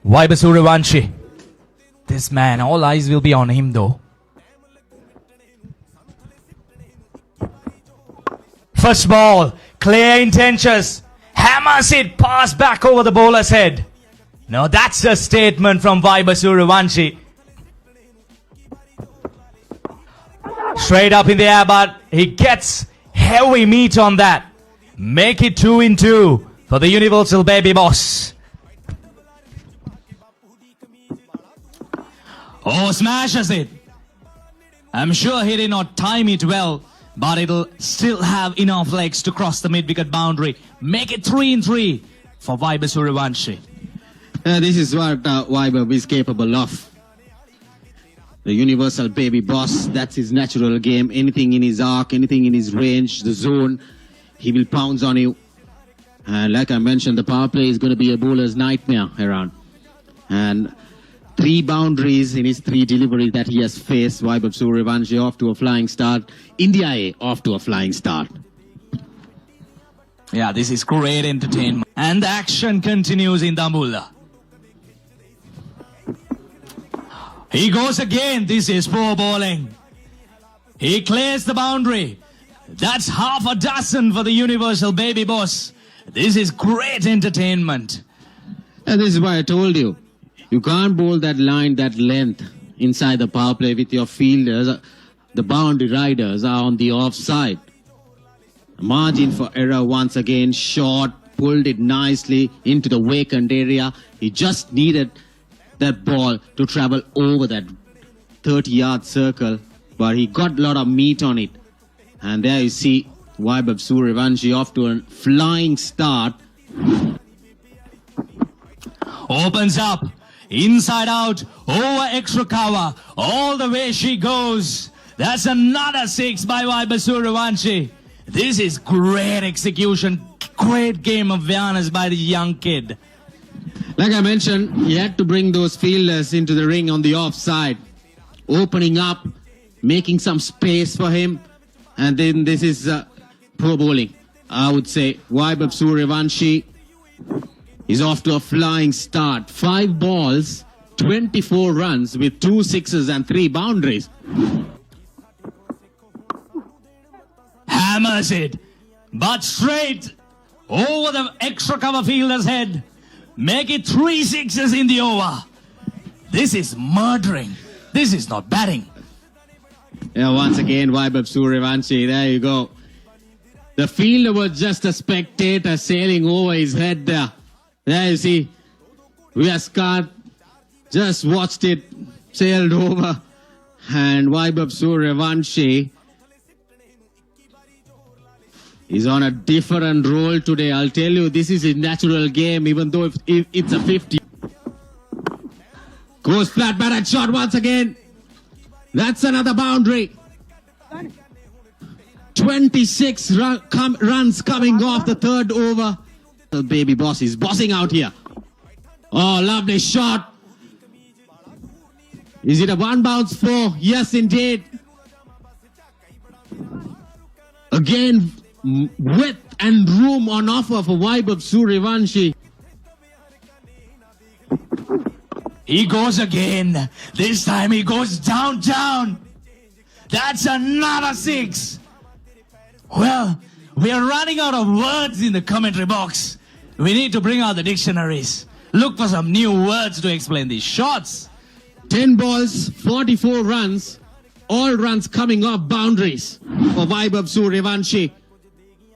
Vaibhav Suryavanshi. This man, all eyes will be on him though. First ball, clear intentions. Hammers it past back over the bowler's head. Now that's a statement from Vaibhav Suryavanshi. Straight up in the air, but he gets heavy meat on that. Make it 2-2 for the Universal Baby Boss. Oh, smashes it. I'm sure he did not time it well, but it'll still have enough legs to cross the mid-wicket boundary. Make it 3-3 for Vaibhav Suryavanshi. This is what Vaibhav is capable of. The Universal Baby Boss, that's his natural game. Anything in his arc, anything in his range, the zone, he will pounce on you. And like I mentioned, the power play is going to be a bowler's nightmare around. And 3 boundaries in his 3 deliveries that he has faced. Vaibhav Suryavanshi off to a flying start. India A off to a flying start. Yeah, this is great entertainment. And the action continues in Dambulla. He goes again. This is poor bowling. He clears the boundary. That's half a dozen for the Universal Baby Boss. This is great entertainment. And this is why I told you. You can't bowl that line, that length inside the power play with your fielders. The boundary riders are on the offside. Margin for error once again. Short, pulled it nicely into the vacant area. He just needed that ball to travel over that 30-yard circle, but he got a lot of meat on it. And there you see Vaibhav Suryavanshi off to a flying start. Opens up, inside out, over extra cover, all the way she goes. That's another 6 by Vaibhav Suryavanshi. This is great execution, great game of awareness by the young kid. Like I mentioned, he had to bring those fielders into the ring on the offside, opening up, making some space for him. And then this is poor bowling. I would say Vaibhav Suryavanshi is off to a flying start. 5 balls, 24 runs with 2 sixes and 3 boundaries. Hammers it, but straight over the extra cover fielder's head. Make it 3 sixes in the over. This is murdering. This is not batting. Yeah, once again, Vaibhav Suryavanshi, there you go. The fielder was just a spectator sailing over his head there. There you see, Vyaskat just watched it, sailed over. And Vaibhav Suryavanshi is on a different role today. I'll tell you, this is a natural game, even though if it's a 50. Goes flat batted shot once again. That's another boundary. 26 runs coming off the 3rd over. The Baby Boss is bossing out here. Oh, lovely shot. Is it a 1 bounce 4? Yes, indeed. Again, width and room on offer for Vaibhav Suryavanshi. He goes again. This time he goes down. That's another 6. Well, we are running out of words in the commentary box. We need to bring out the dictionaries. Look for some new words to explain these shots. 10 balls, 44 runs. All runs coming off boundaries for Vaibhav Suryavanshi.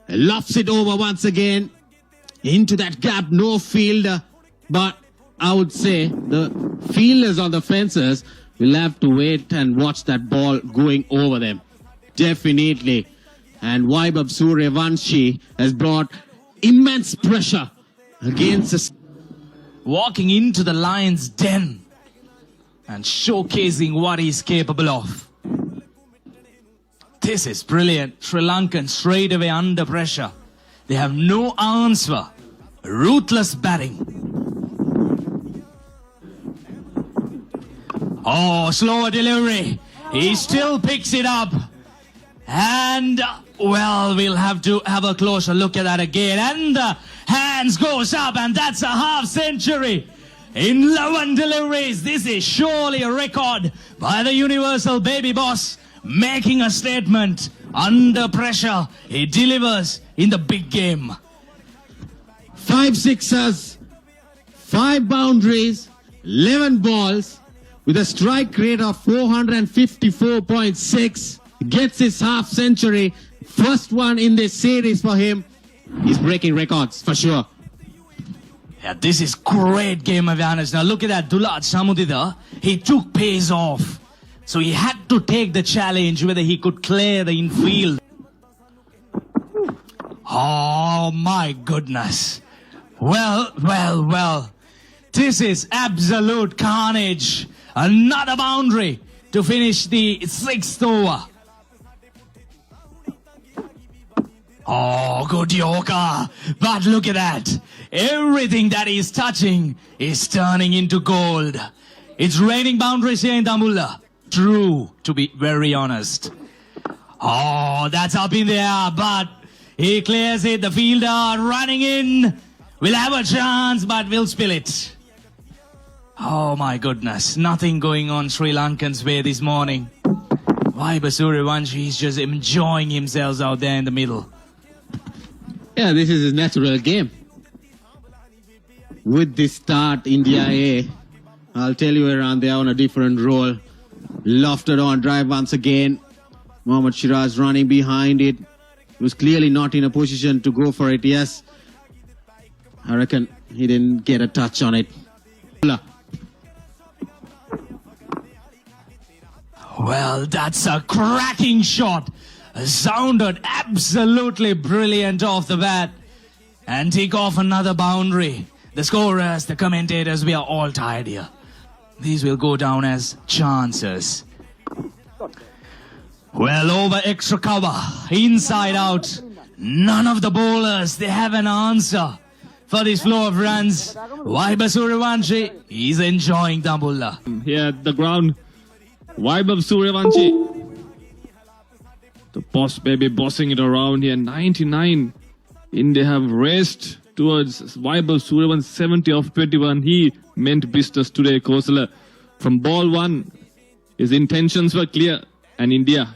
Lofts it over once again. Into that gap, no fielder. But I would say the fielders on the fences will have to wait and watch that ball going over them. Definitely. And Vaibhav Suryavanshi has brought immense pressure against us. Walking into the lion's den and showcasing what he's capable of. This is brilliant. Sri Lankan straight away under pressure. They have no answer. Ruthless batting. Oh, slower delivery. He still picks it up. And, well, we'll have to have a closer look at that again. And the hands goes up, and that's a half century. in 11 deliveries. This is surely a record by the universal baby boss, making a statement. Under pressure, he delivers in the big game. 5 sixers, 5 boundaries, 11 balls with a strike rate of 454.6. Gets his half century. First one in this series for him. He's breaking records for sure. Yeah, this is great game awareness. Now look at that, Dulad Samudida. He took pace off. So he had to take the challenge whether he could clear the infield. Oh my goodness. Well. This is absolute carnage. Another boundary to finish the 6th over. Oh, good yoga. But look at that. Everything that he's touching is turning into gold. It's raining boundaries here in Dambulla. True, to be very honest. Oh, that's up in the air, but he clears it. The fielder running in. We'll have a chance, but we'll spill it. Oh my goodness. Nothing going on Sri Lankan's way this morning. Vaibhav Suryavanshi is just enjoying himself out there in the middle. Yeah, this is his natural game. With this start, India A, I'll tell you around there on a different role. Lofted on drive once again. Mohammad Shiraz running behind it. He was clearly not in a position to go for it. Yes, I reckon he didn't get a touch on it. Well, that's a cracking shot. Sounded absolutely brilliant off the bat. And take off another boundary. The scorers, the commentators, we are all tired here. These will go down as chances. Well, over extra cover, inside out. None of the bowlers, they have an answer for this flow of runs. Vaibhav Suryavanshi, he's enjoying Dambulla. Here at the ground, Vaibhav Suryavanshi. The boss baby bossing it around here. 99. India have raced towards Vaibhav Suryavanshi 70 of 21. He meant business today, Kosala. From ball 1, his intentions were clear and India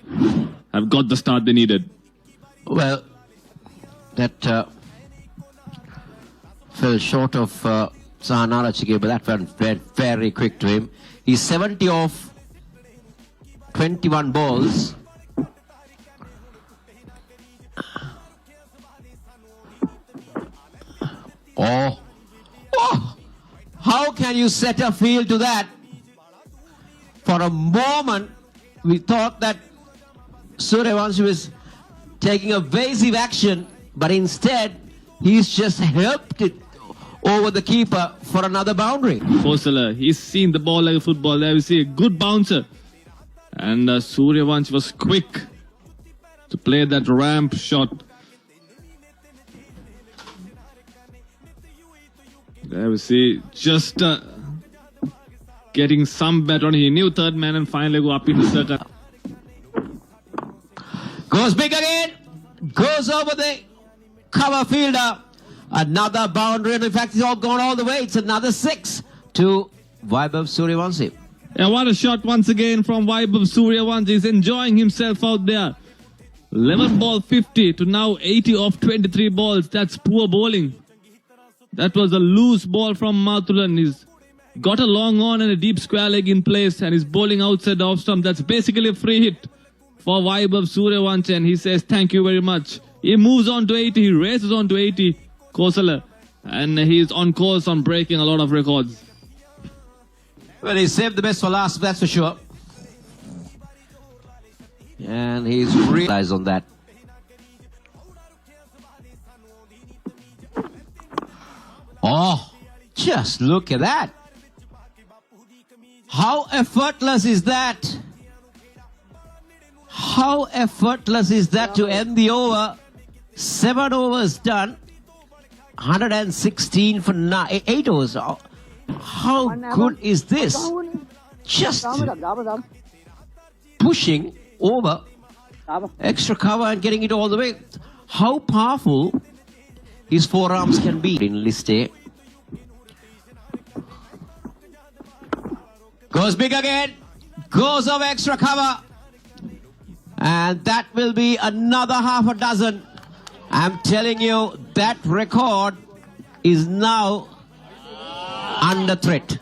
have got the start they needed. Well, that fell short of Sahanara Chige, but that went very quick to him. He's 70 of 21 balls. Oh, how can you set a field to that? For a moment, we thought that Suryavanshi was taking evasive action, but instead, he's just helped it over the keeper for another boundary. Kosala, he's seen the ball like a football. There we see a good bouncer. And Suryavanshi was quick to play that ramp shot. There we see just getting some bet on. He knew third man and finally go up in the circle. Goes big again. Goes over the cover fielder. Another boundary. And in fact, it's all gone all the way. It's another 6 to Vaibhav Suryavanshi. Yeah, what a shot once again from Vaibhav Suryavanshi. He's enjoying himself out there. 11 ball 50 to now 80 off 23 balls. That's poor bowling. That was a loose ball from Mathulan. He's got a long on and a deep square leg in place and he's bowling outside the off stump. That's basically a free hit for Vaibhav Suryavanshi and he says thank you very much. He moves on to 80. He races on to 80. Kosala. And he's on course on breaking a lot of records. Well, he saved the best for last, that's for sure. And he's realized on that. Oh, just look at that. How effortless is that? How effortless is that to end the over? 7 overs done. 116 for 8 overs. How good is this? Just pushing over extra cover and getting it all the way. How powerful his forearms can be in list A. Goes big again. Goes over extra cover. And that will be another half a dozen. I'm telling you, that record is now under threat.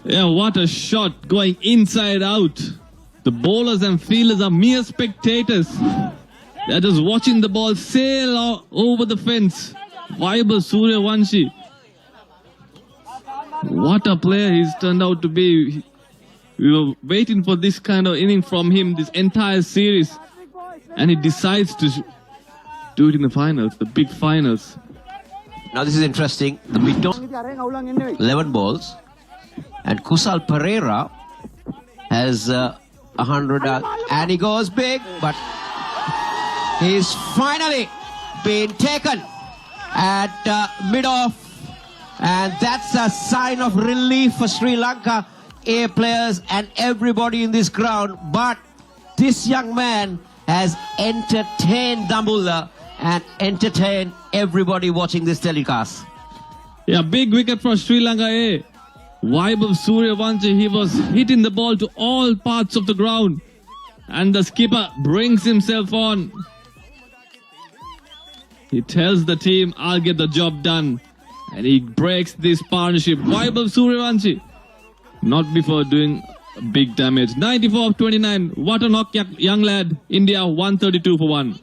Yeah, what a shot going inside out. The bowlers and fielders are mere spectators. They're just watching the ball sail over the fence. Vaibhav Suryavanshi. What a player he's turned out to be. We were waiting for this kind of inning from him this entire series. And he decides to do it in the finals, the big finals. Now this is interesting. The mid-on 11 balls. And Kusal Pereira has 100 and he goes big, but he's finally been taken at mid-off, and that's a sign of relief for Sri Lanka A players and everybody in this ground. But this young man has entertained Dambulla and entertained everybody watching this telecast. Yeah, big wicket for Sri Lanka A. Vaibhav Suryavanshi, he was hitting the ball to all parts of the ground. And the skipper brings himself on. He tells the team, I'll get the job done. And he breaks this partnership. Vaibhav Suryavanshi, not before doing big damage. 94 of 29. What a knock, young lad. India 132 for 1.